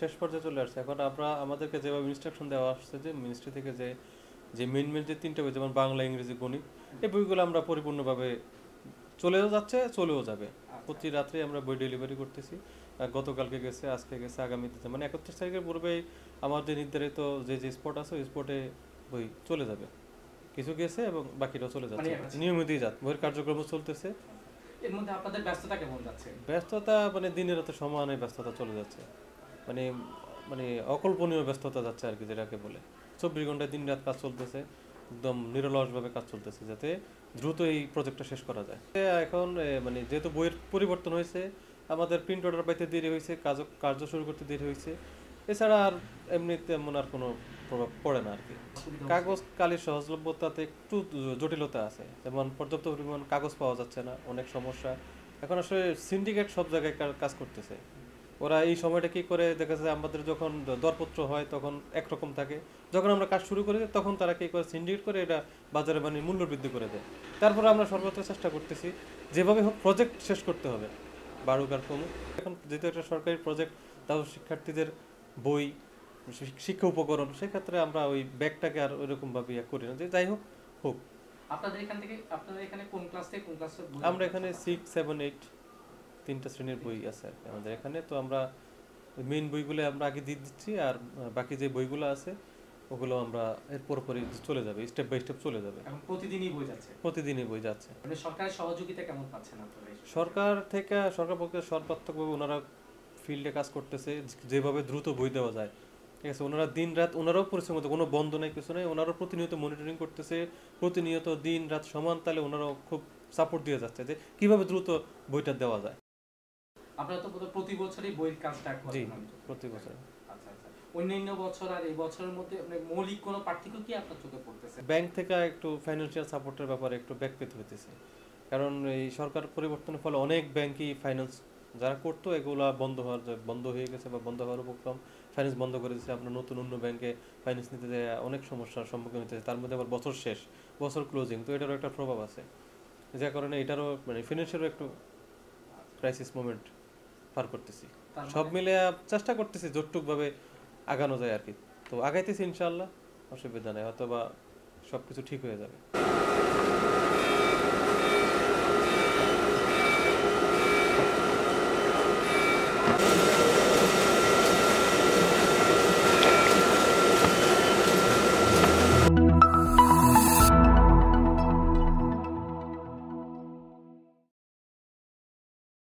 শেষ পর্যায়ে চলে আসছে। এখন আমরা আমাদেরকে যেভাবে ইনস্ট্রাকশন দেওয়া আসছে যে মিনিস্ট্রি থেকে যে যে মেন মেন যে তিনটা বই যেমন বাংলা ইংরেজি গণিত এই বইগুলো আমরা পরিপূর্ণভাবে চলেও যাচ্ছে চলেও যাবে। আচ্ছা প্রতি রাত্রে আমরা বই ডেলিভারি করতেছি। গতকালকে গেছে আজকে গেছে আগামীতে মানে 31 তারিখের পূর্বেই আমার যে নির্ধারিত যে যে স্পট আছে ওই স্পটে বই চলে যাবে। কিছু গেছে এবং বাকিটাও চলে মানে যাচ্ছে নিয়মিতই বইয়ের কার্যক্রম চলতেছে। এর মধ্যে আপনাদের ব্যস্ততা কেমন যাচ্ছে? ব্যস্ততা মানে দিনের রাতে সমানে ব্যস্ততা চলে যাচ্ছে, মানে মানে অকল্পনীয় ব্যস্ততা যাচ্ছে আর কি, যেটাকে বলে 24 ঘন্টায় দিন রাত কাজ চলতেছে, একদম নিরলসভাবে কাজ চলতেছে যাতে দ্রুত এই প্রজেক্টটা শেষ করা যায়। এখন মানে যেহেতু বইয়ের পরিবর্তন হয়েছে, আমাদের প্রিন্ট অর্ডার পাইতে দেরি হয়েছে, কার্য শুরু করতে দেরি হয়েছে। এছাড়া আর এমনিতে তেমন আর কোনো প্রভাব পড়ে না আর কি। কাগজ কালির সহজলভ্যতাতে একটু জটিলতা আছে, যেমন পর্যাপ্ত পরিমাণ কাগজ পাওয়া যাচ্ছে না, অনেক সমস্যা। এখন আসলে সিন্ডিকেট সব জায়গায় কাজ করতেছে। ওরা এই সময়টা কি করে দেখা যায় আমাদের যখন দরপত্র হয় তখন একরকম থাকে, যখন আমরা কাজ শুরু করি তখন তারা কি করে সিন্ডিকেট করে এটা বাজারে মানে মূল্য বৃদ্ধি করে দেয়। তারপরে আমরা সর্বত্র চেষ্টা করতেছি যেভাবে হোক প্রজেক্ট শেষ করতে হবে, বাড়ুক আর কমুক। এখন যেহেতু একটা সরকারি প্রজেক্ট, তাও শিক্ষার্থীদের বই শিক্ষা উপকরণ, সেক্ষেত্রে আমরা ওই ব্যাগটাকে আর ওইরকমভাবে করি না, যে যাই হোক হোক। আপনাদের এখানে কোন ক্লাস থেকে কোন ক্লাসের বই? আমরা এখানে 6, 7, 8 তিনটা শ্রেণীর বই আছে আর কি আমাদের এখানে। তো আমরা মেইন বইগুলো আমরা আগে দিয়ে দিচ্ছি, আর বাকি যে বইগুলো আছে ওগুলো আমরা এর পরপরই চলে যাবে, স্টেপ বাই স্টেপ চলে যাবে। এখন প্রতিদিনই বই যাচ্ছে? প্রতিদিনই বই যাচ্ছে। মানে সরকারের সহযোগিতা কেমন পাচ্ছেন আপনারা? সরকার পক্ষে সর্বাত্মকভাবে ওনারা ফিল্ডে কাজ করতেছে, যেভাবে দ্রুত বই দেওয়া যায়। ঠিক আছে, ওনারা দিন রাত ওনারাও পরিশ্রম করতে, কোনো বন্ধ নেই কিছু নেই, ওনারাও প্রতিনিয়ত মনিটরিং করতেছে, প্রতিনিয়ত দিন রাত সমান তালে ওনারাও খুব সাপোর্ট দিয়ে যাচ্ছে যে কিভাবে দ্রুত বইটা দেওয়া যায়। আপনারা তো প্রতি বছরই বইয়ের কাজটা জি, করেন? প্রতি বছর। আচ্ছা আচ্ছা। অন্যান্য বছর আর এই বছরের মধ্যে মানে মৌলিক কোনো পার্থক্য কি আপনার চোখে পড়তেছে? ব্যাংক থেকে একটু ফাইন্যান্সিয়াল সাপোর্টের ব্যাপারে একটু ব্যাক পেতে হইতেছে, কারণ এই সরকার পরিবর্তনের ফলে অনেক ব্যাংকই ফাইন্যান্স যারা করতো এগুলা বন্ধ হয়ে গেছে বা বন্ধ হওয়ার উপক্রম, ফাইন্যান্স বন্ধ করে দিয়েছে। আপনার নতুন অন্য ব্যাংকে ফাইন্যান্স নিতে যায় অনেক সমস্যার সম্মুখীন হতেছে, তার মধ্যে আবার বছর শেষ, বছর ক্লোজিং, তো এটারও একটা প্রভাব আছে, যার কারণে এটারও মানে ফিনান্সিয়ালও একটু ক্রাইসিস মোমেন্ট পার করতেছি। সব মিলে চেষ্টা করতেছি যতটুকভাবে আগানো যায় আর কি। তো আগাইতেছি ইনশাআল্লাহ, অসুবিধা নেই, হয়তো বা সব কিছু ঠিক হয়ে যাবে।